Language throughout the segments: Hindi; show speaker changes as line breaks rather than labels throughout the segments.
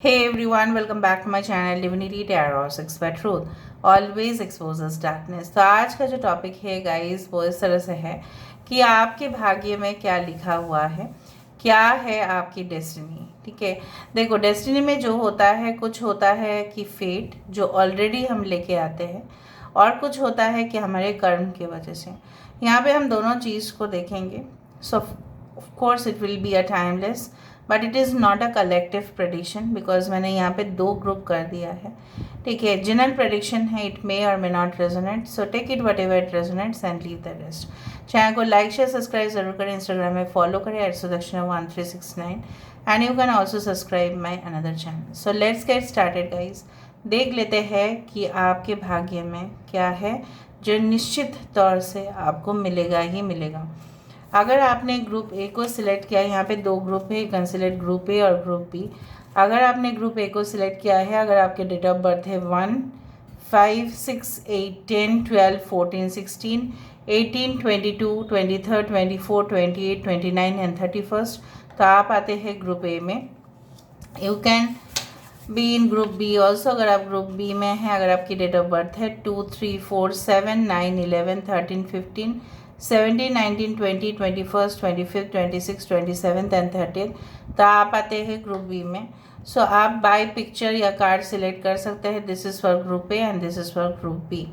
Hey everyone, welcome back to my channel Divinity Tarot 6 by Truth always exposes darkness। तो आज का जो टॉपिक है गाइस वो इस तरह से है कि आपके भाग्य में क्या लिखा हुआ है, क्या है आपकी डेस्टिनी। ठीक है, देखो डेस्टिनी में जो होता है, कुछ होता है कि फेट जो ऑलरेडी हम लेके आते हैं और कुछ होता है कि हमारे कर्म की वजह से। यहाँ पे हम दोनों चीज़ को देखेंगे। सो of course it will be a timeless but it is not a collective prediction because मैंने यहाँ पे दो ग्रुप कर दिया है। ठीक है, जनरल प्रेडिक्शन है, इट मे और may not resonate, so take it whatever it resonates and leave the rest. Channel को लाइक शेयर सब्सक्राइब जरूर करें, इंस्टाग्राम में फॉलो करें @sudakshinah1369 and you can also subscribe my another channel. So let's get started guys. देख लेते हैं कि आपके भाग्य में क्या है जो निश्चित तौर से आपको मिलेगा ही मिलेगा। अगर आपने ग्रुप ए को सिलेक्ट किया है, यहाँ पे दो ग्रुप है, कंसिलेक्ट ग्रुप ए और ग्रुप बी। अगर आपने ग्रुप ए को सिलेक्ट किया है, अगर आपके डेट ऑफ बर्थ है 1, 5, 6, 8, 10, 12, 14, 16, 18, 22, 23, 24, 28, 29 एंड 31, तो आप आते हैं ग्रुप ए में। You can be in group B also. अगर आप ग्रुप बी में हैं, अगर आपकी डेट ऑफ बर्थ है 2, 3, 4, 7, 9, 11, 13, 15, 17, 19, 20, 21, 25, 26, 27 एंड 30, तो आप आते हैं ग्रुप बी में। सो आप बाय पिक्चर या कार्ड सिलेक्ट कर सकते हैं। This is for group A and this is for group B.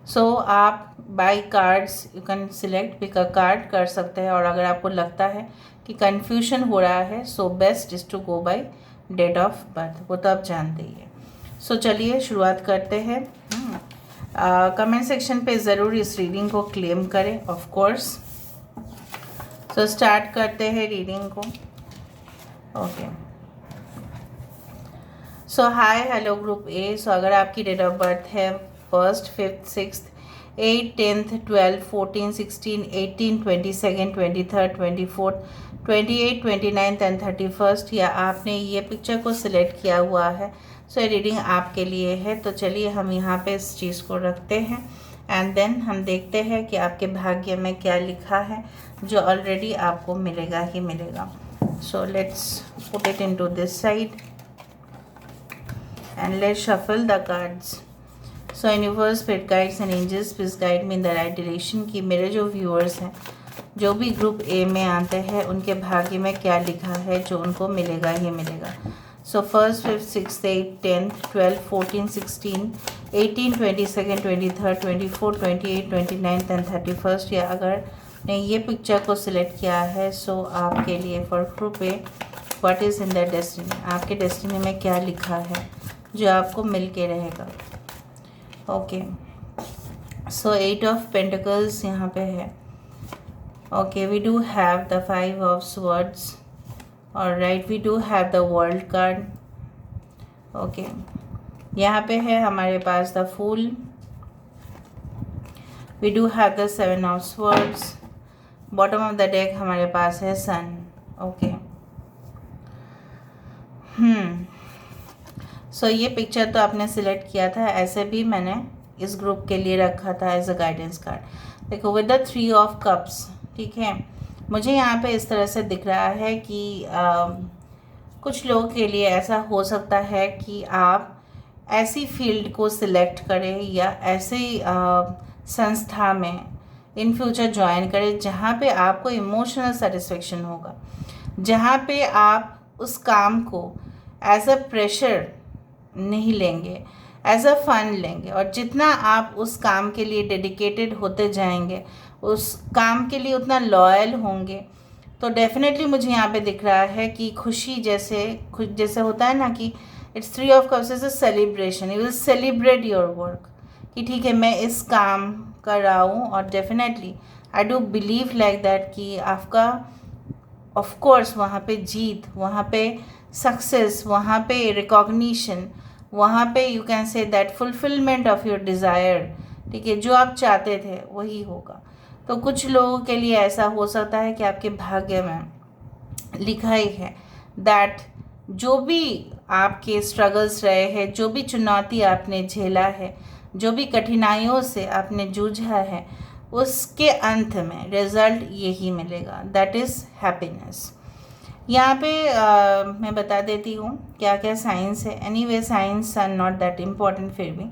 So आप by cards you can select, pick a card कर सकते हैं। और अगर आपको लगता है कि कन्फ्यूजन हो रहा है, so best is to go by date of birth, वो तो आप जानते ही है। सो चलिए शुरुआत करते हैं। कमेंट सेक्शन पे ज़रूर इस रीडिंग को क्लेम करें ऑफ कोर्स। सो स्टार्ट करते हैं रीडिंग को। Okay, so hi hello group A. So अगर आपकी डेट ऑफ बर्थ है 1st, 5th, 6th, 8, 10th, 12, 14, 16, 18, 22, 23, 24, 28, 29 and 31, या आपने ये पिक्चर को सिलेक्ट किया हुआ है, सो ये रीडिंग आपके लिए है। तो चलिए हम यहाँ पे इस चीज़ को रखते हैं एंड देन हम देखते हैं कि आपके भाग्य में क्या लिखा है जो ऑलरेडी आपको मिलेगा ही मिलेगा। So let's put it into this side and let's shuffle the cards. So universe, spirit guides and angels, please guide me in the right direction कि मेरे जो viewers हैं, जो भी ग्रुप ए में आते हैं, उनके भाग्य में क्या लिखा है जो उनको मिलेगा ही मिलेगा। सो 1st, 5th, 6th, 8, 10th, 12, 14, 16, 18, 22, 23, 24, 28, 29 and 31, या अगर ने ये पिक्चर को सिलेक्ट किया है, सो आपके लिए for group A what is in the destiny, आपके डेस्टिनी में क्या लिखा है जो आपको मिल के रहेगा। ओके, सो 8 ऑफ पेंटिकल्स यहाँ पे है। Okay, we do have the 5 of swords और right, we do have the world card. Okay, यहाँ पे है हमारे पास the fool, we do have the 7 of swords, bottom of the deck हमारे पास है सन। ओके, सो ये पिक्चर तो आपने सिलेक्ट किया था, ऐसे भी मैंने इस ग्रुप के लिए रखा था एज अ गाइडेंस कार्ड। देखो विद द 3 ऑफ कप्स, ठीक है, मुझे यहाँ पे इस तरह से दिख रहा है कि कुछ लोगों के लिए ऐसा हो सकता है कि आप ऐसी फील्ड को सिलेक्ट करें या ऐसे संस्था में इन फ्यूचर ज्वाइन करें जहाँ पे आपको इमोशनल सेटिस्फेक्शन होगा, जहाँ पे आप उस काम को एज अ प्रेशर नहीं लेंगे, एज अ फन लेंगे, और जितना आप उस काम के लिए डेडिकेटेड होते जाएंगे, उस काम के लिए उतना लॉयल होंगे, तो डेफिनेटली मुझे यहाँ पे दिख रहा है कि खुशी जैसे होता है ना कि it's 3 of cups is a celebration, you will celebrate your work कि ठीक है मैं इस काम कर रहा हूँ। और definitely I do believe like that कि आपका ऑफ कोर्स वहाँ पे जीत, वहाँ पे सक्सेस, वहाँ पे रिकॉग्निशन, वहाँ पे you can say that fulfilment of your desire, ठीक है, जो आप चाहते थे वही होगा। तो कुछ लोगों के लिए ऐसा हो सकता है कि आपके भाग्य में लिखा ही है दैट जो भी आपके स्ट्रगल्स रहे हैं, जो भी चुनौती आपने झेला है, जो भी कठिनाइयों से आपने जूझा है, उसके अंत में रिजल्ट यही मिलेगा, दैट इज़ हैप्पीनेस। यहाँ पे मैं बता देती हूँ क्या क्या साइंस है। Anyway signs are not that important. फिर भी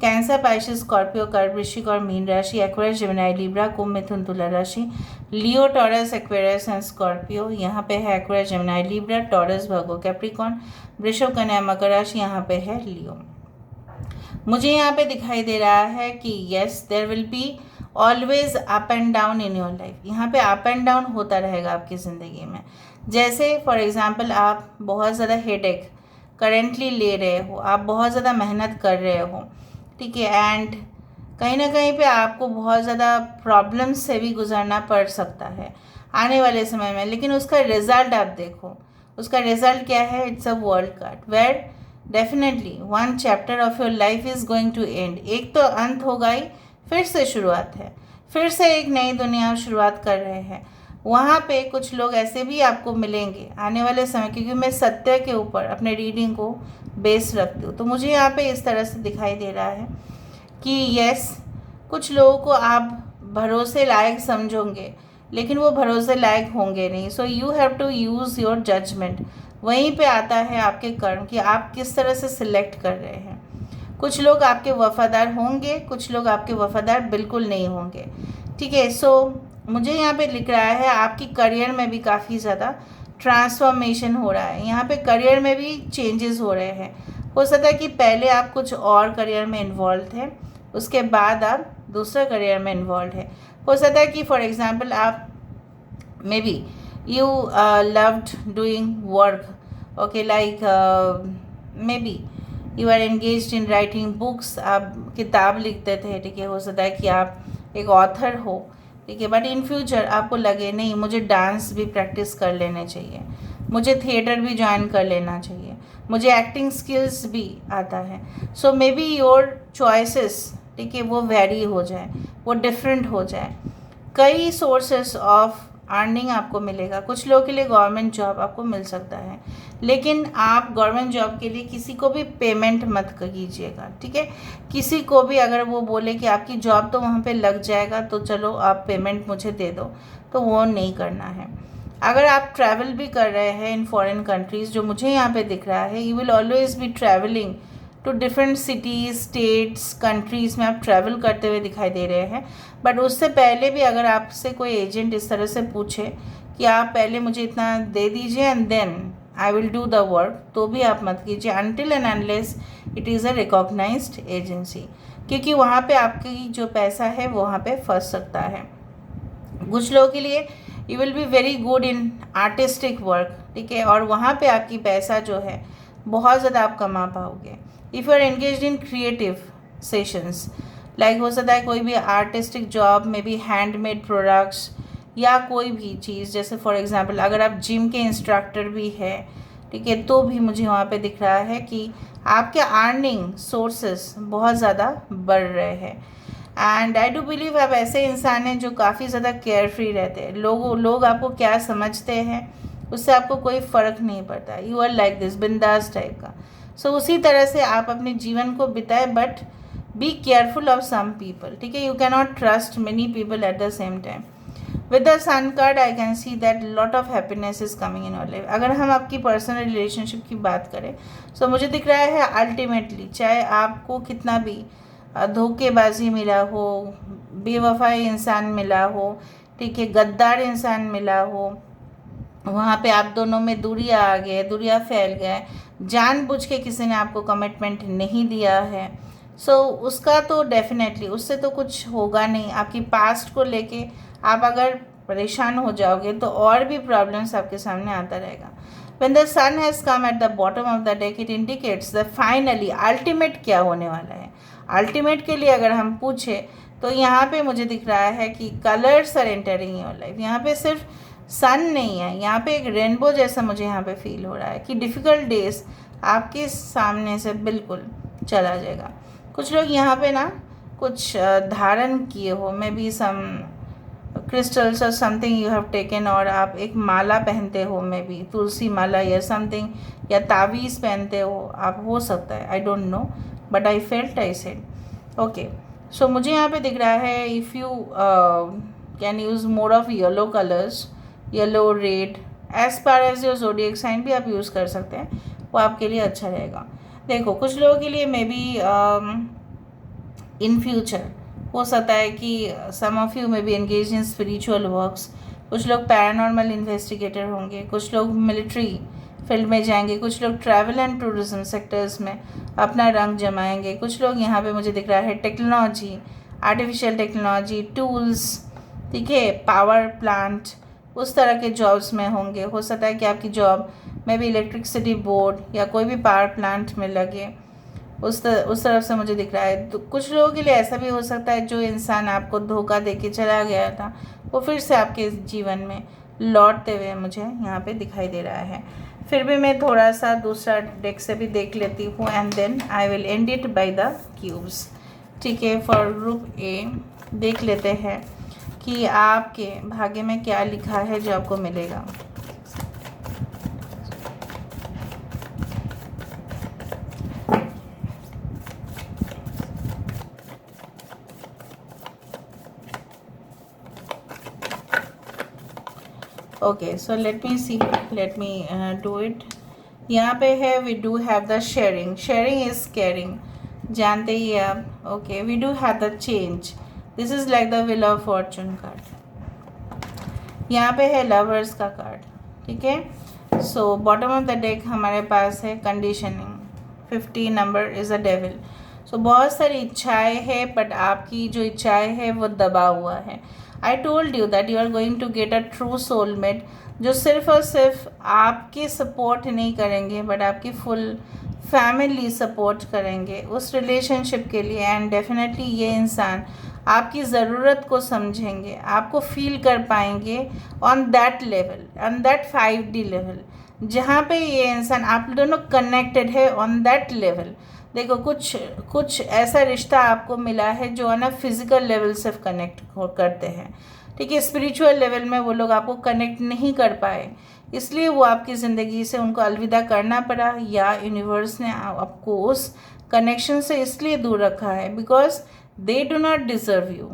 कैंसर, पाइसेस, स्कॉर्पियो, कर्क, वृश्चिक और मीन राशि, एक्वेरियस, जेमिनी, लिब्रा, कुंभ, मिथुन, तुला राशि, लियो, टॉरस, एक्वेरियस एंड स्कॉर्पियो। यहाँ पे है एक्वेरियस, जेमिनी, लिब्रा, टॉरस, वर्गो, कैप्रिकॉर्न, वृषभ, कन्या, मकर राशि। यहाँ पे है लियो। मुझे यहाँ पे दिखाई दे रहा है कि yes there will be always up and down in your life. यहाँ पे अप एंड डाउन होता रहेगा आपकी ज़िंदगी में। जैसे फॉर एग्जांपल आप बहुत ज़्यादा हेडेक करेंटली ले रहे हो, आप बहुत ज़्यादा मेहनत कर रहे हो, ठीक है, एंड कहीं ना कहीं पे आपको बहुत ज़्यादा प्रॉब्लम्स से भी गुजरना पड़ सकता है आने वाले समय में, लेकिन उसका रिजल्ट आप देखो। उसका रिजल्ट क्या है? It's a world card where definitely one chapter of your life is going to end. एक तो अंत होगा ही, फिर से शुरुआत है, फिर से एक नई दुनिया शुरुआत कर रहे हैं। वहाँ पे कुछ लोग ऐसे भी आपको मिलेंगे आने वाले समय, क्योंकि मैं सत्य के ऊपर अपने रीडिंग को बेस रखती हूँ। तो मुझे यहाँ पे इस तरह से दिखाई दे रहा है कि यस, कुछ लोगों को आप भरोसे लायक समझोगे, लेकिन वो भरोसे लायक होंगे नहीं। So you have to use your judgement. वहीं पे आता है आपके कर्म कि आप किस तरह से सिलेक्ट कर रहे हैं। कुछ लोग आपके वफ़ादार होंगे, कुछ लोग आपके वफ़ादार बिल्कुल नहीं होंगे, ठीक है। सो मुझे यहाँ पे लिख रहा है आपकी करियर में भी काफ़ी ज़्यादा ट्रांसफॉर्मेशन हो रहा है। यहाँ पे करियर में भी चेंजेस हो रहे हैं। हो सकता है कि पहले आप कुछ और करियर में इन्वॉल्व थे, उसके बाद आप दूसरे करियर में इन्वॉल्व है। हो सकता है कि फॉर एग्जांपल आप may be you loved doing work, okay, like maybe you are engaged in writing books, आप किताब लिखते थे, ठीक है। हो सकता है कि आप एक ऑथर हो, ठीक है, बट इन फ्यूचर आपको लगे नहीं मुझे डांस भी प्रैक्टिस कर लेने चाहिए, मुझे थिएटर भी ज्वाइन कर लेना चाहिए, मुझे एक्टिंग स्किल्स भी आता है। सो मे बी योर चॉइसेस, ठीक है, वो वेरी हो जाए, वो डिफरेंट हो जाए। कई सोर्सेस ऑफ अर्निंग आपको मिलेगा। कुछ लोगों के लिए गवर्नमेंट जॉब आपको मिल सकता है, लेकिन आप गवर्नमेंट जॉब के लिए किसी को भी पेमेंट मत कीजिएगा, ठीक है। किसी को भी अगर वो बोले कि आपकी जॉब तो वहाँ पे लग जाएगा तो चलो आप पेमेंट मुझे दे दो, तो वो नहीं करना है। अगर आप ट्रैवल भी कर रहे हैं इन फॉरेन कंट्रीज़, जो मुझे यहाँ पे दिख रहा है, you will always be travelling to different cities, states, countries में आप ट्रैवल करते हुए दिखाई दे रहे हैं। बट उससे पहले भी अगर आपसे कोई एजेंट इस तरह से पूछे कि आप पहले मुझे इतना दे दीजिए and then I will do the work, तो भी आप मत कीजिए until and unless it is a recognised agency, क्योंकि वहाँ पे आपकी जो पैसा है वो वहाँ पे फंस सकता है। कुछ लोगों के लिए you will be very good in artistic work, ठीक है, और वहाँ पे आपकी पैसा जो है बहुत ज़्यादा आप कमा पाओगे। If you are engaged in creative sessions, like हो सकता है कोई भी आर्टिस्टिक जॉब में भी हैंडमेड प्रोडक्ट्स या कोई भी चीज़, जैसे फॉर एग्जांपल अगर आप जिम के इंस्ट्रक्टर भी है, ठीक है, तो भी मुझे वहाँ पे दिख रहा है कि आपके अर्निंग सोर्सेस बहुत ज़्यादा बढ़ रहे हैं। एंड आई डू बिलीव आप ऐसे इंसान हैं जो काफ़ी ज़्यादा केयर फ्री रहते हैं। लोग आपको क्या समझते हैं उससे आपको कोई फ़र्क नहीं पड़ता। यू आर लाइक दिस, बिंदास टाइप का। सो उसी तरह से आप अपने जीवन को बिताए, but be careful of some people, ठीक है। You can not trust many people at the same time. With the sun card I can see that lot of happiness is coming in your life. अगर हम आपकी पर्सनल रिलेशनशिप की बात करें, सो मुझे दिख रहा है अल्टीमेटली चाहे आपको कितना भी धोखेबाजी मिला हो, बेवफा इंसान मिला हो, ठीक है, गद्दार इंसान मिला हो, वहाँ पे आप दोनों में दूरियाँ आ गए, दूरियाँ फैल गए, जानबूझ के किसी ने आपको कमिटमेंट नहीं दिया है, सो उसका तो डेफिनेटली उससे तो कुछ होगा नहीं। आपकी पास्ट को लेके आप अगर परेशान हो जाओगे तो और भी प्रॉब्लम्स आपके सामने आता रहेगा। When the sun has come at the bottom of the deck, it indicates the finally ultimate क्या होने वाला है। अल्टीमेट के लिए अगर हम पूछे तो यहाँ पे मुझे दिख रहा है कि colours are entering your life. यहाँ पे सिर्फ सन नहीं है, यहाँ पे एक रेनबो जैसा मुझे यहाँ पे फील हो रहा है कि डिफ़िकल्ट डेज आपके सामने से बिल्कुल चला जाएगा। कुछ लोग यहाँ पे ना कुछ धारण किए हो, मे बी सम क्रिस्टल्स और समथिंग यू हैव टेकन, और आप एक माला पहनते हो, मे बी तुलसी माला या समथिंग, या तावीज़ पहनते हो आप, हो सकता है, I don't know, but I felt I said okay. So मुझे यहाँ पे दिख रहा है if you can use more of yellow colours, yellow, red, as per as your zodiac sign भी आप यूज़ कर सकते हैं, वो आपके लिए अच्छा रहेगा। देखो कुछ लोगों के लिए मे बी इन फ्यूचर हो सकता है कि some of you may be engage in spiritual works, कुछ लोग पैरानॉर्मल इन्वेस्टिगेटर होंगे, कुछ लोग मिलिट्री फील्ड में जाएंगे, कुछ लोग ट्रैवल एंड टूरिज्म सेक्टर्स में अपना रंग जमाएंगे, कुछ लोग यहाँ पे मुझे दिख रहा है टेक्नोलॉजी, आर्टिफिशियल टेक्नोलॉजी, टूल्स, ठीक है, पावर प्लांट, उस तरह के जॉब्स में होंगे। हो सकता है कि आपकी जॉब में भी इलेक्ट्रिसिटी बोर्ड या कोई भी पावर प्लांट में लगे, उस तरफ से मुझे दिख रहा है। तो कुछ लोगों के लिए ऐसा भी हो सकता है जो इंसान आपको धोखा दे के चला गया था वो फिर से आपके जीवन में लौटते हुए मुझे यहाँ पे दिखाई दे रहा है। फिर भी मैं थोड़ा सा दूसरा डेक से भी देख लेती हूँ and then I will end it by the cubes, ठीक है। फॉर ग्रुप ए देख लेते हैं कि आपके भाग्य में क्या लिखा है जो आपको मिलेगा। Okay so let me see, let me do it. यहाँ पे है we do have the sharing, sharing is caring, जानते ही आप। Okay we do have the change, this is like the wheel of fortune card. यहाँ पे है लवर्स का कार्ड, ठीक है। So bottom of the deck हमारे पास है conditioning, 50 number is a devil. So बहुत सारी इच्छाएं हैं बट आपकी जो इच्छाएं हैं वो दबा हुआ है। I told you that you are going to get a true soulmate जो सिर्फ और सिर्फ आपकी सपोर्ट नहीं करेंगे बट आपकी फुल फैमिली सपोर्ट करेंगे उस रिलेशनशिप के लिए। एंड डेफिनेटली ये इंसान आपकी ज़रूरत को समझेंगे, आपको फील कर पाएंगे on that level, on that 5D level, जहाँ पे ये इंसान आप दोनों कनेक्टेड है ऑन दैट लेवल। देखो कुछ ऐसा रिश्ता आपको मिला है जो है ना फिजिकल लेवल से कनेक्ट करते हैं, ठीक है। स्पिरिचुअल लेवल में वो लोग आपको कनेक्ट नहीं कर पाए, इसलिए वो आपकी ज़िंदगी से उनको अलविदा करना पड़ा, या यूनिवर्स ने आपको उस कनेक्शन से इसलिए दूर रखा है because they do not deserve you,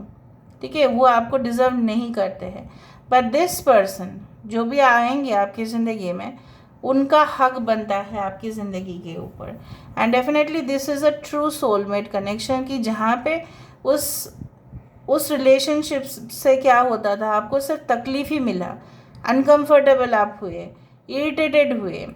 ठीक है। वो आपको डिज़र्व नहीं करते हैं। बट दिस पर्सन जो भी आएंगे आपकी ज़िंदगी में उनका हक बनता है आपकी ज़िंदगी के ऊपर। And definitely this is a true soulmate connection की जहाँ पे उस रिलेशनशिप से क्या होता था, आपको सिर्फ तकलीफ़ ही मिला, अनकंफर्टेबल आप हुए, इरिटेटेड हुए,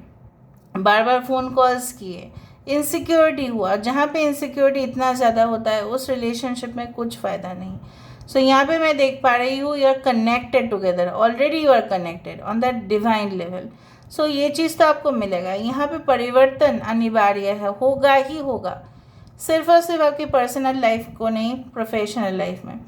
बार बार फ़ोन कॉल्स किए, इनसिक्योरिटी हुआ। जहाँ पे इनसिक्योरिटी इतना ज़्यादा होता है उस रिलेशनशिप में कुछ फ़ायदा नहीं। सो यहाँ पे मैं देख पा रही हूँ you are connected together, already you are connected on that divine level. So ये चीज़ तो आपको मिलेगा। यहाँ पे परिवर्तन अनिवार्य है, होगा ही होगा, सिर्फ और सिर्फ आपकी पर्सनल लाइफ को नहीं, प्रोफेशनल लाइफ में।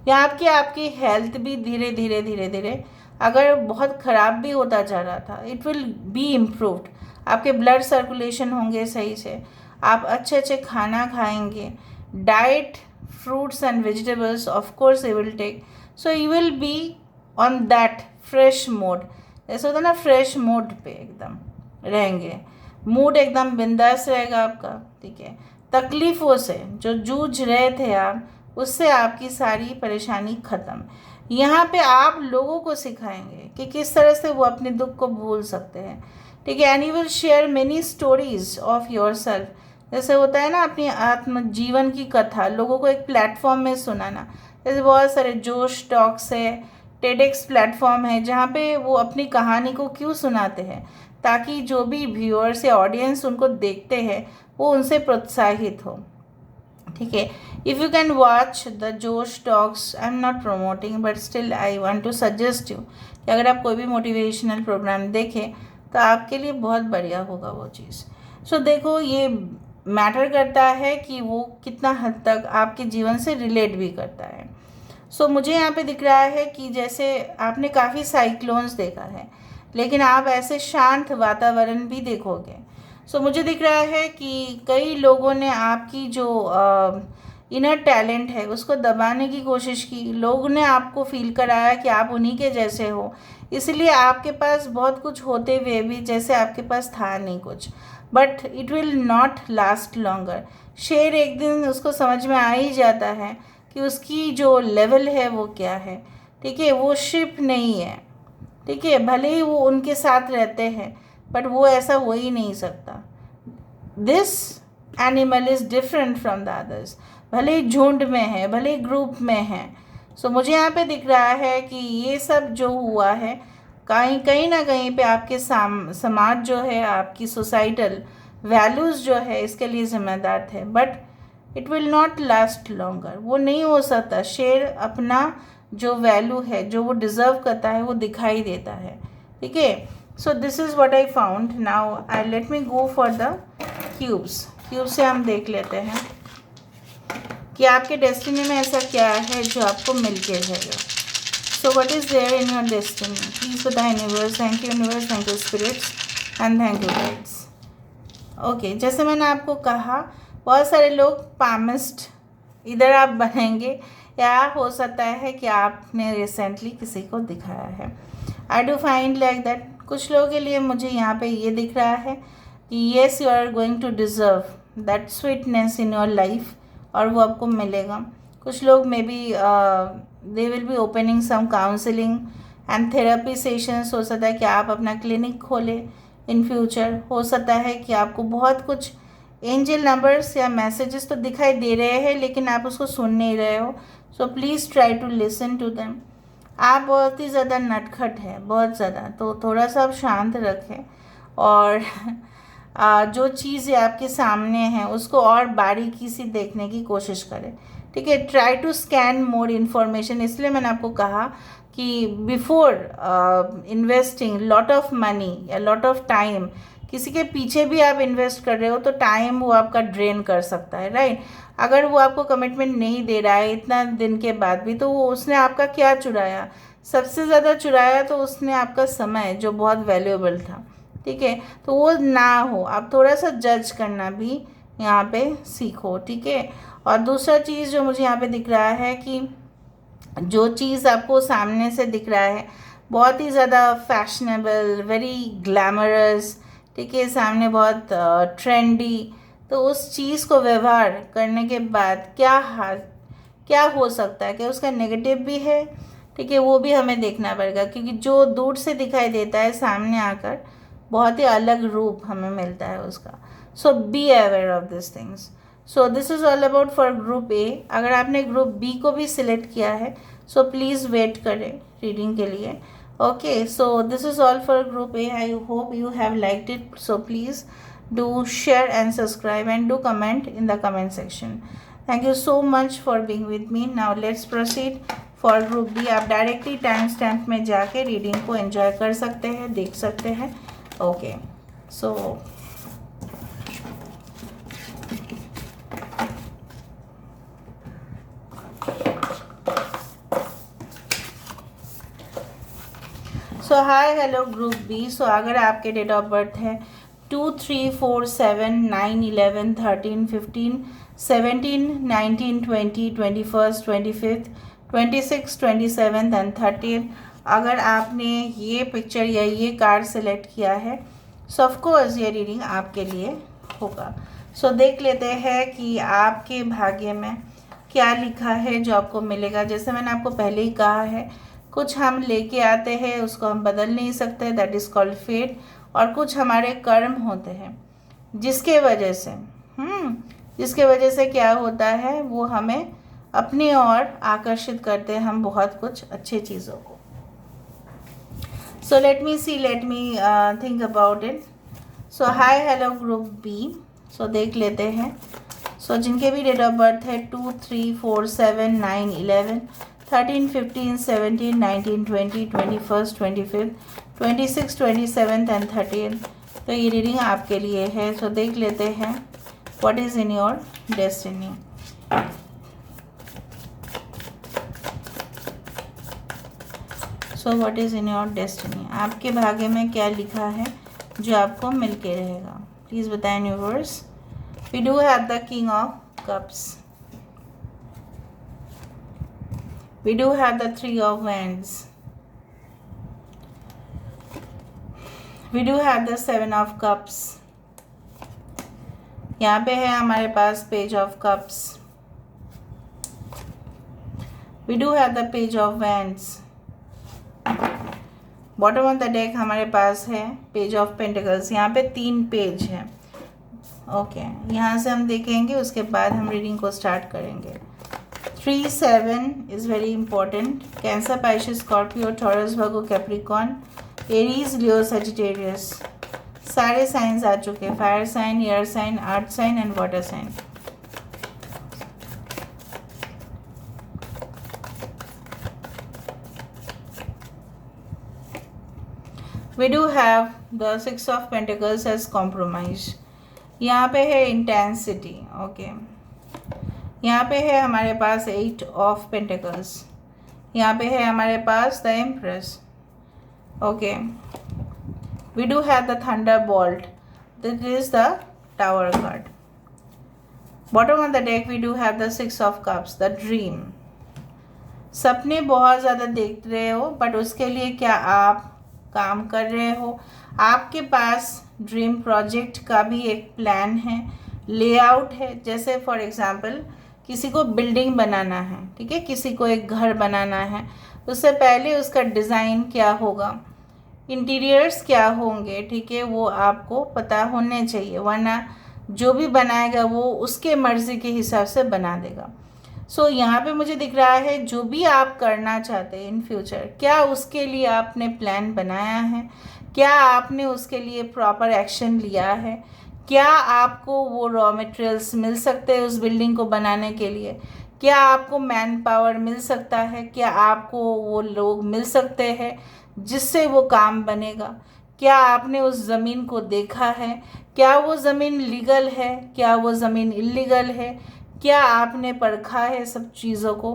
या आपकी हेल्थ भी धीरे धीरे अगर बहुत ख़राब भी होता जा रहा था इट विल बी इम्प्रूव्ड। आपके ब्लड सर्कुलेशन होंगे सही से, आप अच्छे खाना खाएंगे, diet fruits and vegetables of course you will take, so you will be on that fresh mode. ऐसा होता है ना, फ्रेश मोड पे एकदम रहेंगे, मूड एकदम बिंदास रहेगा आपका, ठीक है। तकलीफ़ों से जो जूझ रहे थे आप, उससे आपकी सारी परेशानी ख़त्म। यहाँ पे आप लोगों को सिखाएंगे कि किस तरह से वो अपने दुख को भूल सकते हैं, ठीक है। And you will share many stories of your self, जैसे होता है ना अपनी आत्म जीवन की कथा लोगों को एक प्लेटफॉर्म में सुनाना। जैसे बहुत सारे जोश टॉक्स है, टेडेक्स प्लेटफॉर्म है जहाँ पे वो अपनी कहानी को क्यों सुनाते हैं, ताकि जो भी व्यूअर्स या ऑडियंस उनको देखते हैं वो उनसे प्रोत्साहित हो, ठीक है। If you can watch the Josh Talks, I am not promoting but still I want to suggest you कि अगर आप कोई भी मोटिवेशनल प्रोग्राम देखें तो आपके लिए बहुत बढ़िया होगा वो चीज़। सो देखो ये मैटर करता है कि वो कितना हद तक आपके जीवन से रिलेट भी करता है। सो मुझे यहाँ पे दिख रहा है कि जैसे आपने काफ़ी साइक्लोन्स देखा है लेकिन आप ऐसे शांत वातावरण भी देखोगे। सो मुझे दिख रहा है कि कई लोगों ने आपकी जो इनर टैलेंट है उसको दबाने की कोशिश की, लोगों ने आपको फील कराया कि आप उन्हीं के जैसे हो, इसलिए आपके पास बहुत कुछ होते हुए भी जैसे आपके पास था नहीं कुछ। But it will not last longer. शेर एक दिन उसको समझ में आ ही जाता है कि उसकी जो लेवल है वो क्या है, ठीक है। वो शिप नहीं है, ठीक है, भले ही वो उनके साथ रहते हैं बट वो ऐसा हो ही नहीं सकता। This animal is different from the others, भले ही झुंड में है, भले ही ग्रुप में है। सो मुझे यहाँ पे दिख रहा है कि ये सब जो हुआ है कहीं कहीं ना कहीं पे आपके समाज जो है, आपकी सोसाइटल वैल्यूज़ जो है इसके लिए ज़िम्मेदार थे, but it will not last longer. वो नहीं हो सकता। शेर अपना जो वैल्यू है, जो वो डिज़र्व करता है, वो दिखाई देता है। ठीक है, so this is what I found. Now I let me go for the cubes. Cube से हम देख लेते हैं कि आपके डेस्टिनी में ऐसा क्या है जो आपको मिल के रहेगा। So what is there in your destiny, please बताएं universe. Thank you universe, thank you spirits and thank you guides. Okay, जैसे मैंने आपको कहा, बहुत सारे लोग पामिस्ट इधर आप बनेंगे, या हो सकता है कि आपने रिसेंटली किसी को दिखाया है। आई डू फाइंड लाइक दैट कुछ लोगों के लिए मुझे यहाँ पे ये दिख रहा है कि yes you are going to deserve that sweetness in your life, और वो आपको मिलेगा। कुछ लोग maybe they will be opening some counselling and therapy sessions. हो सकता है कि आप अपना क्लिनिक खोलें इन फ्यूचर। हो सकता है कि आपको बहुत कुछ एंजल नंबर्स या मैसेजेस तो दिखाई दे रहे हैं लेकिन आप उसको सुन नहीं रहे हो। So please try to listen to them. आप बहुत ही ज़्यादा नटखट है, बहुत ज़्यादा, तो थोड़ा सा आप शांत रखें और जो चीज़ें आपके सामने हैं उसको और बारीकी से देखने की कोशिश करें। ठीक है, try to scan more information. इसलिए मैंने आपको कहा कि before investing lot of money या लॉट ऑफ टाइम, किसी के पीछे भी आप इन्वेस्ट कर रहे हो तो टाइम वो आपका ड्रेन कर सकता है, राइट। अगर वो आपको कमिटमेंट नहीं दे रहा है इतना दिन के बाद भी, तो वो उसने आपका क्या चुराया? सबसे ज़्यादा चुराया तो उसने आपका समय, जो बहुत वैल्यूएबल था। ठीक है, तो वो ना हो। आप थोड़ा सा जज करना भी यहाँ पे सीखो। ठीक है, और दूसरा चीज़ जो मुझे यहाँ पे दिख रहा है कि जो चीज़ आपको सामने से दिख रहा है बहुत ही ज़्यादा फैशनेबल, वेरी ग्लैमरस, ठीक है, सामने बहुत ट्रेंडी, तो उस चीज़ को व्यवहार करने के बाद क्या हो सकता है, क्या उसका नेगेटिव भी है? ठीक है, वो भी हमें देखना पड़ेगा, क्योंकि जो दूर से दिखाई देता है सामने आकर बहुत ही अलग रूप हमें मिलता है उसका। So be aware of this things. So this is all about for group A. अगर आपने ग्रुप बी को भी सिलेक्ट किया है सो प्लीज़ वेट करें रीडिंग के लिए। Okay, so this is all for group A. I hope you have liked it, so please do share and subscribe and do comment in the comment section. Thank you so much for being with me. Now let's proceed for group B. आप डायरेक्टली टाइम स्टैम्प में जाके रीडिंग को एंजॉय कर सकते हैं, देख सकते हैं. Okay, so hi hello group B. सो अगर आपके डेट ऑफ बर्थ है 2, 3, 4, 7, 9, 11, 13, 15, 17, 19, 20, 21, 25, 26, 27 एंड 30, अगर आपने ये पिक्चर या ये कार्ड सेलेक्ट किया है सो ऑफकोर्स ये रीडिंग आपके लिए होगा. सो देख लेते हैं कि आपके भाग्य में क्या लिखा है जो आपको मिलेगा. जैसे मैंने आपको पहले ही कहा है, कुछ हम लेके आते हैं उसको हम बदल नहीं सकते, दैट इज़ कॉल्ड फेट. और कुछ हमारे कर्म होते हैं जिसके वजह से क्या होता है, वो हमें अपनी ओर आकर्षित करते हैं, हम बहुत कुछ अच्छी चीज़ों को. So let me think about it. So hi hello group B. So देख लेते हैं. सो जिनके भी डेट ऑफ बर्थ है 2, 3, 4, 7, 9, 11, 13, 15, 17, 19, 20, 21, 25, 26, 27 एंड 30, तो ये रीडिंग आपके लिए है. सो देख लेते हैं what is in your destiny. So what is in your destiny, आपके भाग्य में क्या लिखा है जो आपको मिल के रहेगा. प्लीज़ बताएं universe. We do have the king of cups. We do have the 3 of Wands. We do have the 7 of Cups. यहाँ पे है हमारे पास Page of Cups. We do have the Page of Wands. Bottom of the deck हमारे पास है पेज ऑफ पेंटिकल्स। यहाँ पे 3 पेज हैं। ओके, यहाँ से हम देखेंगे, उसके बाद हम रीडिंग को स्टार्ट करेंगे। 3, 7 is very important. Cancer, pisces, scorpio, taurus, virgo, capricorn, aries, leo, sagittarius, सारे साइंस आ चुके हैं। Fire sign, air sign, earth sign and water sign. We do have the 6 of Pentacles as compromise। यहाँ पे है इंटेंसिटी। ओके, यहाँ पे है हमारे पास 8 ऑफ पेंटिकल्स। यहाँ पे है हमारे पास the empress. Okay, we do have the thunderbolt, that is the tower card. Bottom of the deck we do have the 6 of cups, the dream. सपने बहुत ज़्यादा देख रहे हो, बट उसके लिए क्या आप काम कर रहे हो? आपके पास ड्रीम प्रोजेक्ट का भी एक प्लान है, लेआउट है। जैसे फॉर एग्जांपल किसी को बिल्डिंग बनाना है, ठीक है, किसी को एक घर बनाना है, उससे पहले उसका डिज़ाइन क्या होगा, इंटीरियर्स क्या होंगे, ठीक है, वो आपको पता होने चाहिए, वरना जो भी बनाएगा वो उसके मर्ज़ी के हिसाब से बना देगा। सो यहाँ पे मुझे दिख रहा है जो भी आप करना चाहते हैं इन फ्यूचर, क्या उसके लिए आपने प्लान बनाया है, क्या आपने उसके लिए प्रॉपर एक्शन लिया है, क्या आपको वो रॉ मटेरियल्स मिल सकते हैं उस बिल्डिंग को बनाने के लिए, क्या आपको मैन पावर मिल सकता है, क्या आपको वो लोग मिल सकते हैं जिससे वो काम बनेगा, क्या आपने उस ज़मीन को देखा है, क्या वो ज़मीन लीगल है, क्या वो ज़मीन इलीगल है, क्या आपने परखा है सब चीज़ों को।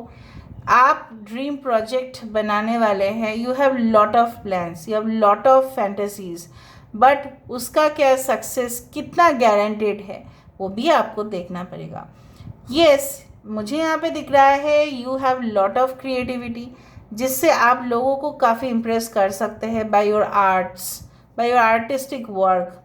आप ड्रीम प्रोजेक्ट बनाने वाले हैं, you have lot of plans, you have lot of fantasies, but उसका क्या सक्सेस कितना गारंटेड है वो भी आपको देखना पड़ेगा। यस, मुझे यहाँ पे दिख रहा है you have lot of creativity, जिससे आप लोगों को काफ़ी इम्प्रेस कर सकते हैं by your arts, by your artistic work,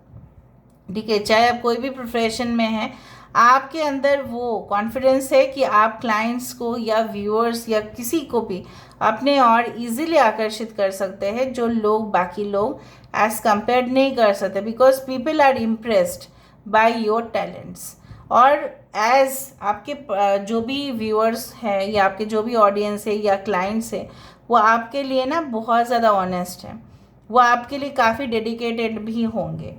ठीक है। चाहे आप कोई भी प्रोफेशन में हैं, आपके अंदर वो कॉन्फिडेंस है कि आप क्लाइंट्स को या व्यूअर्स या किसी को भी अपने और इजीली आकर्षित कर सकते हैं, जो लोग बाकी लोग एज कंपेयर्ड नहीं कर सकते, because people are impressed by your talents. और एज आपके जो भी व्यूअर्स हैं या आपके जो भी ऑडियंस है या क्लाइंट्स है, वो आपके लिए ना बहुत ज़्यादा ऑनेस्ट है, वो आपके लिए काफ़ी डेडिकेटेड भी होंगे।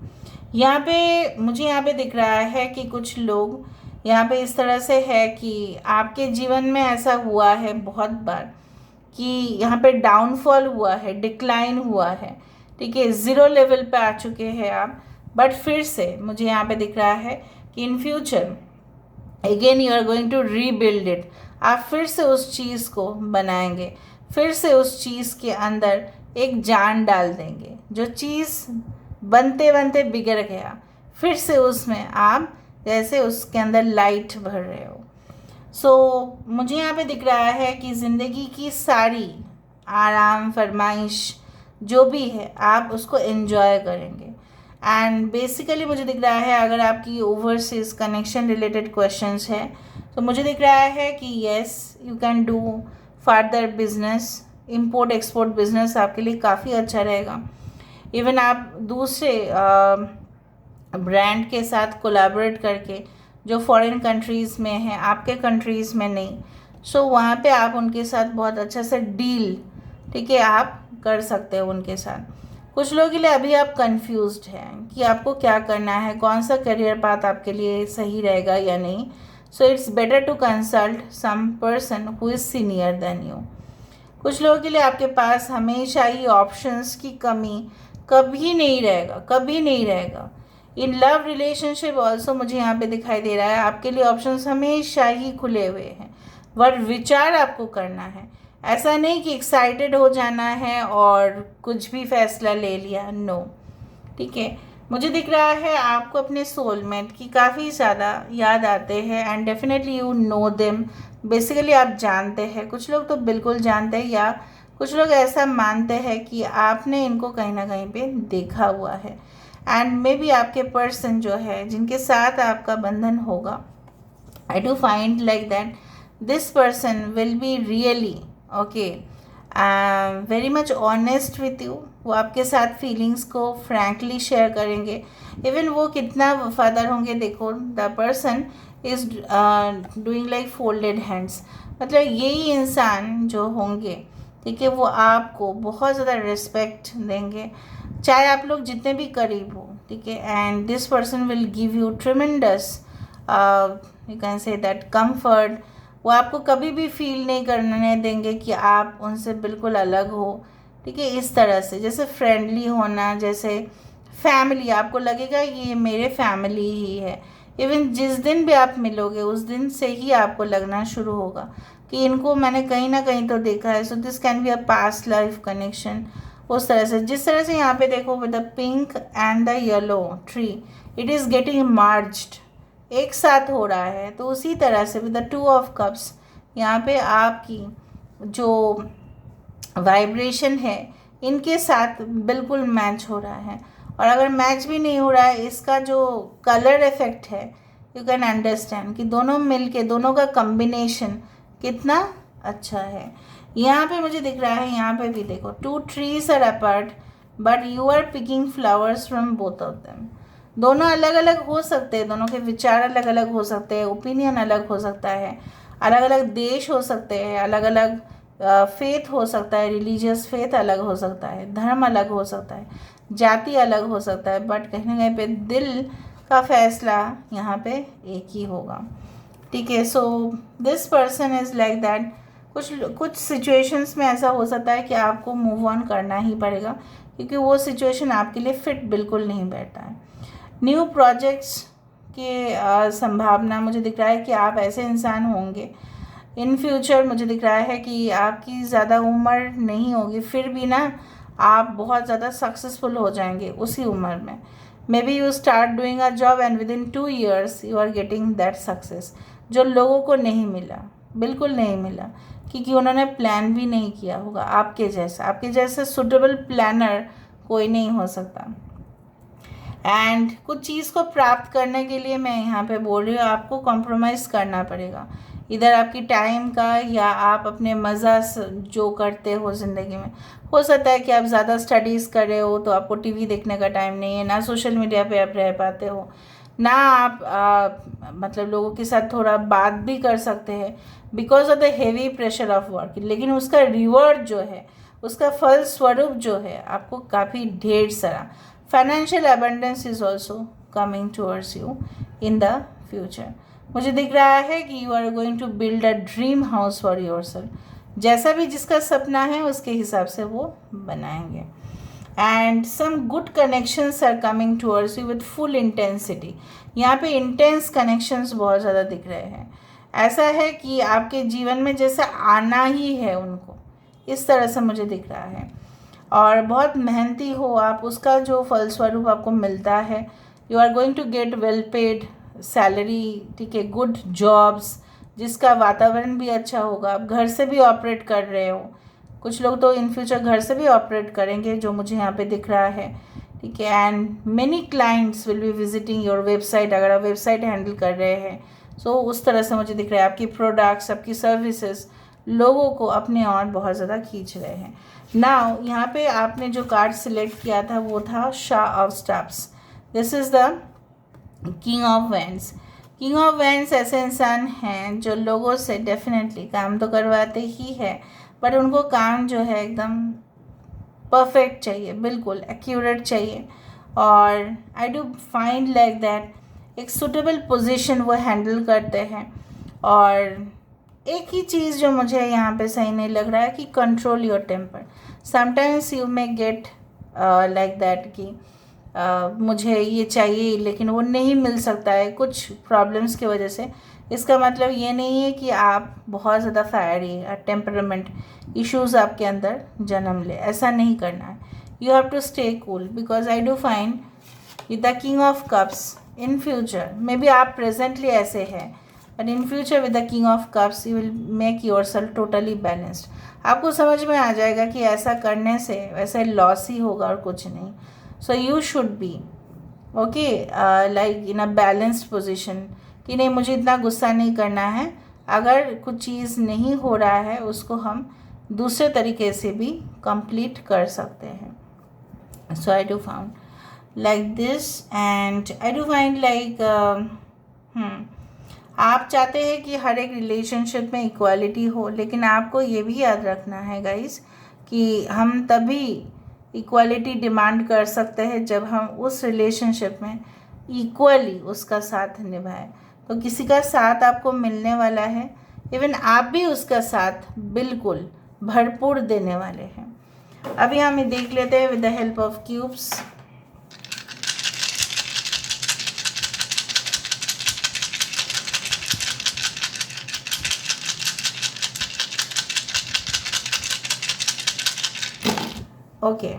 यहाँ पे मुझे यहाँ पे दिख रहा है कि कुछ लोग यहाँ पे इस तरह से है कि आपके जीवन में ऐसा हुआ है बहुत बार कि यहाँ पे डाउनफॉल हुआ है, डिक्लाइन हुआ है, ठीक है, ज़ीरो लेवल पे आ चुके हैं आप, बट फिर से मुझे यहाँ पे दिख रहा है कि in future again you are going to rebuild it. आप फिर से उस चीज़ को बनाएंगे, फिर से उस चीज़ के अंदर एक जान डाल देंगे। जो चीज़ बनते बनते बिगड़ गया, फिर से उसमें आप जैसे उसके अंदर लाइट भर रहे हो। सो मुझे यहाँ पे दिख रहा है कि ज़िंदगी की सारी आराम फरमाइश जो भी है आप उसको एंजॉय करेंगे। एंड बेसिकली मुझे दिख रहा है अगर आपकी ओवरसीज कनेक्शन रिलेटेड क्वेश्चंस है तो मुझे दिख रहा है कि yes you can do further business, import export business आपके लिए काफ़ी अच्छा रहेगा। इवन आप दूसरे ब्रांड के साथ कोलैबोरेट करके जो फॉरेन कंट्रीज़ में हैं, आपके कंट्रीज़ में नहीं, सो वहाँ पे आप उनके साथ बहुत अच्छा से डील, ठीक है, आप कर सकते हो उनके साथ। कुछ लोगों के लिए अभी आप कंफ्यूज्ड हैं कि आपको क्या करना है, कौन सा करियर पाथ आपके लिए सही रहेगा या नहीं। So it's better to consult some person who is senior than you. कुछ लोगों के लिए आपके पास हमेशा ही ऑप्शंस की कमी कभी नहीं रहेगा, कभी नहीं रहेगा। इन लव रिलेशनशिप ऑल्सो मुझे यहाँ पे दिखाई दे रहा है आपके लिए ऑप्शंस हमेशा ही खुले हुए हैं, पर विचार आपको करना है। ऐसा नहीं कि एक्साइटेड हो जाना है और कुछ भी फैसला ले लिया, नो, ठीक है। मुझे दिख रहा है आपको अपने सोलमेट की काफ़ी ज़्यादा याद आते हैं and definitely you know them. Basically आप जानते हैं, कुछ लोग तो बिल्कुल जानते हैं या कुछ लोग ऐसा मानते हैं कि आपने इनको कहीं ना कहीं पे देखा हुआ है। एंड मे बी आपके पर्सन जो है जिनके साथ आपका बंधन होगा, आई do find like that this person will be really okay very much honest with you. वो आपके साथ फीलिंग्स को फ्रैंकली शेयर करेंगे। इवन वो कितना वफादार होंगे, देखो the person is doing like folded hands. मतलब यही इंसान जो होंगे, ठीक है, वो आपको बहुत ज़्यादा रिस्पेक्ट देंगे, चाहे आप लोग जितने भी करीब हो, ठीक है। And this person will give you tremendous, you can say that comfort. वो आपको कभी भी फील नहीं करने देंगे कि आप उनसे बिल्कुल अलग हो, ठीक है। इस तरह से जैसे फ्रेंडली होना, जैसे फैमिली, आपको लगेगा ये मेरे फैमिली ही है। इवन जिस दिन भी आप मिलोगे उस दिन से ही आपको लगना शुरू होगा कि इनको मैंने कहीं ना कहीं तो देखा है। So this can be a past life connection. उस तरह से, जिस तरह से यहाँ पे देखो with the pink and the yellow tree, it is getting merged, एक साथ हो रहा है। तो उसी तरह से with the two of cups, यहाँ पे आपकी जो वाइब्रेशन है इनके साथ बिल्कुल मैच हो रहा है। और अगर मैच भी नहीं हो रहा है, इसका जो कलर इफेक्ट है, यू कैन अंडरस्टैंड कि दोनों मिलके, दोनों का कॉम्बिनेशन कितना अच्छा है। यहाँ पे मुझे दिख रहा है, यहाँ पे भी देखो, two trees are apart but you are picking flowers from both of them. दोनों अलग अलग हो सकते हैं, दोनों के विचार अलग अलग हो सकते हैं, ओपिनियन अलग हो सकता है, अलग अलग देश हो सकते हैं, अलग अलग फेथ हो सकता है, रिलीजियस फेथ अलग हो सकता है, धर्म अलग हो सकता है, जाति अलग हो सकता है, बट कहीं ना कहीं पे दिल का फैसला यहाँ पे एक ही होगा, ठीक है। So this person is like that. कुछ सिचुएशंस में ऐसा हो सकता है कि आपको मूव ऑन करना ही पड़ेगा, क्योंकि वो सिचुएशन आपके लिए फिट बिल्कुल नहीं बैठता है। न्यू प्रोजेक्ट्स के संभावना मुझे दिख रहा है कि आप ऐसे इंसान होंगे इन फ्यूचर। मुझे दिख रहा है कि आपकी ज़्यादा उम्र नहीं होगी, फिर भी ना आप बहुत ज़्यादा सक्सेसफुल हो जाएंगे उसी उम्र में। Maybe you start doing a job and within 2 years you are getting that success, जो लोगों को नहीं मिला, बिल्कुल नहीं मिला, क्योंकि उन्होंने प्लान भी नहीं किया होगा आपके जैसा। आपके जैसे सुटेबल प्लानर कोई नहीं हो सकता। एंड कुछ चीज़ को प्राप्त करने के लिए मैं यहाँ पे बोल रही हूँ, आपको कॉम्प्रोमाइज़ करना पड़ेगा, इधर आपकी टाइम का या आप अपने मज़ा जो करते हो ज़िंदगी में। हो सकता है कि आप ज़्यादा स्टडीज़ कर रहे हो तो आपको टीवी देखने का टाइम नहीं है, ना सोशल मीडिया पे आप रह पाते हो, ना आप मतलब लोगों के साथ थोड़ा बात भी कर सकते हैं because of the heavy pressure of work. लेकिन उसका रिवॉर्ड जो है, उसका फल स्वरूप जो है, आपको काफ़ी ढेर सारा financial abundance is also coming towards you in the future. मुझे दिख रहा है कि you are going to build a dream house for yourself. जैसा भी जिसका सपना है उसके हिसाब से वो बनाएंगे। And some good connections are coming towards you with full intensity. यहाँ पे इंटेंस कनेक्शंस बहुत ज़्यादा दिख रहे हैं। ऐसा है कि आपके जीवन में जैसा आना ही है उनको, इस तरह से मुझे दिख रहा है। और बहुत मेहनती हो आप, उसका जो फलस्वरूप आपको मिलता है, you are going to get well paid salary, ठीक है, गुड जॉब्स, जिसका वातावरण भी अच्छा होगा। आप घर से भी ऑपरेट कर रहे हो, कुछ लोग तो इन फ्यूचर घर से भी ऑपरेट करेंगे, जो मुझे यहाँ पे दिख रहा है, ठीक है। And many clients will be visiting your website, अगर आप वेबसाइट हैंडल कर रहे हैं। सो उस तरह से मुझे दिख रहा है आपकी प्रोडक्ट्स, आपकी सर्विसेज लोगों को अपने और बहुत ज़्यादा खींच रहे हैं। नाउ यहाँ पे आपने जो कार्ड सिलेक्ट किया था वो था Shah of staffs. This is the king of wands. King of wands ऐसे इंसान हैं जो लोगों से डेफिनेटली काम तो करवाते ही है, बट उनको काम जो है एकदम परफेक्ट चाहिए, बिल्कुल एक्यूरेट चाहिए। और आई डू फाइंड लाइक दैट एक सुटेबल पोजीशन वो हैंडल करते हैं। और एक ही चीज़ जो मुझे यहाँ पे सही नहीं लग रहा है कि control your temper. Sometimes you may get like that कि मुझे ये चाहिए लेकिन वो नहीं मिल सकता है कुछ प्रॉब्लम्स की वजह से। इसका मतलब ये नहीं है कि आप बहुत ज़्यादा फायरी टेम्परामेंट इश्यूज़ आपके अंदर जन्म ले, ऐसा नहीं करना है। You have to stay cool because I do find with the king of cups in future, maybe आप प्रेजेंटली ऐसे हैं, but in future with the king of cups you will make yourself totally balanced. आपको समझ में आ जाएगा कि ऐसा करने से वैसे लॉस ही होगा और कुछ नहीं। So you should be okay like in a balanced position कि नहीं, मुझे इतना गुस्सा नहीं करना है। अगर कुछ चीज़ नहीं हो रहा है उसको हम दूसरे तरीके से भी कंप्लीट कर सकते हैं। So I do found like this and I do find like आप चाहते हैं कि हर एक रिलेशनशिप में इक्वालिटी हो, लेकिन आपको ये भी याद रखना है गाइस कि हम तभी इक्वालिटी डिमांड कर सकते हैं जब हम उस रिलेशनशिप में इक्वली उसका साथ निभाएं। तो किसी का साथ आपको मिलने वाला है, इवन आप भी उसका साथ बिल्कुल भरपूर देने वाले हैं। अभी हम देख लेते हैं with the help of cubes. Okay,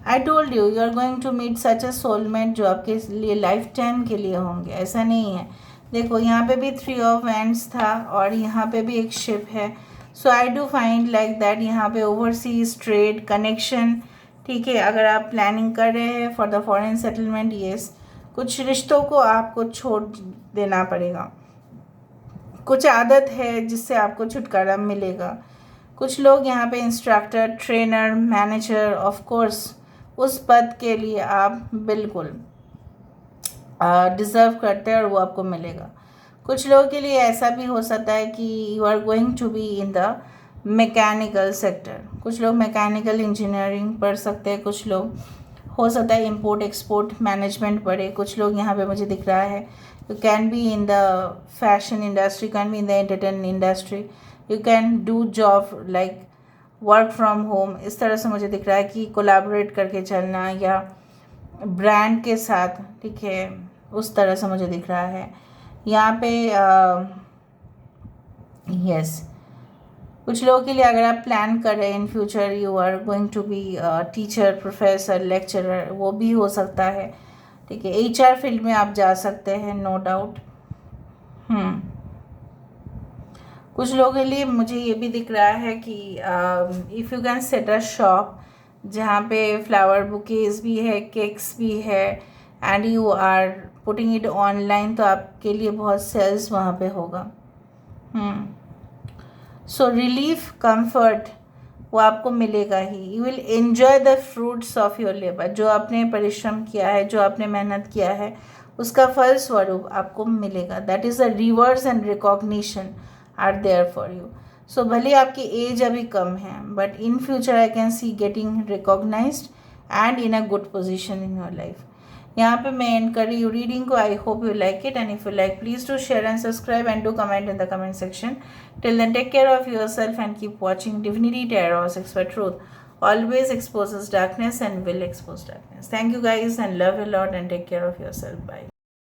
I told you are going to meet such a soulmate जो आपके लिए लाइफ टाइम के लिए होंगे। ऐसा नहीं है, देखो यहाँ पे भी 3 ऑफ वैंड्स था और यहाँ पे भी एक शिप है। So I do find like that यहाँ पे ओवरसीज ट्रेड कनेक्शन, ठीक है। अगर आप प्लानिंग कर रहे हैं for the foreign settlement, yes, कुछ रिश्तों को आपको छोड़ देना पड़ेगा, कुछ आदत है जिससे आपको छुटकारा मिलेगा। कुछ लोग यहाँ पे instructor, trainer, manager, of course उस पद के लिए आप बिल्कुल डिज़र्व करते हैं और वो आपको मिलेगा। कुछ लोगों के लिए ऐसा भी हो सकता है कि you are going to be in the mechanical sector. कुछ लोग मैकेनिकल इंजीनियरिंग पढ़ सकते हैं, कुछ लोग हो सकता है इंपोर्ट एक्सपोर्ट मैनेजमेंट पढ़े। कुछ लोग यहाँ पे मुझे दिख रहा है you can be in the fashion industry, can be in the entertainment industry, you can do job like work from home. इस तरह से मुझे दिख रहा है कि कोलैबोरेट करके चलना या ब्रांड के साथ, ठीक है, उस तरह से मुझे दिख रहा है यहाँ पे। यस, कुछ लोगों के लिए अगर आप प्लान कर रहे हैं in future you are going to be teacher, professor, lecturer, वो भी हो सकता है, ठीक है। HR फील्ड में आप जा सकते हैं, नो डाउट। कुछ लोगों के लिए मुझे ये भी दिख रहा है कि if you can set a shop जहाँ पे फ्लावर बुकेज भी है, केक्स भी है and you are putting it online, तो आपके लिए बहुत सेल्स वहाँ पे होगा। सो रिलीफ, कंफर्ट वो आपको मिलेगा ही। You will enjoy the fruits of your labour. जो आपने परिश्रम किया है, जो आपने मेहनत किया है, उसका फल स्वरूप आपको मिलेगा। That is the rewards and recognition are there for you. So भले आपकी एज अभी कम है, but in future I can see getting recognised and in a good position in your life. यहाँ पे मैं एंड कर रही हूँ रीडिंग को। I hope you like it and if you like please do share and subscribe and do comment in the comment section. Till then, take care of yourself and keep watching Divinity Tarot Expert Truth. Always exposes darkness and will expose darkness. Thank you guys and love a lot and take care of yourself. Bye.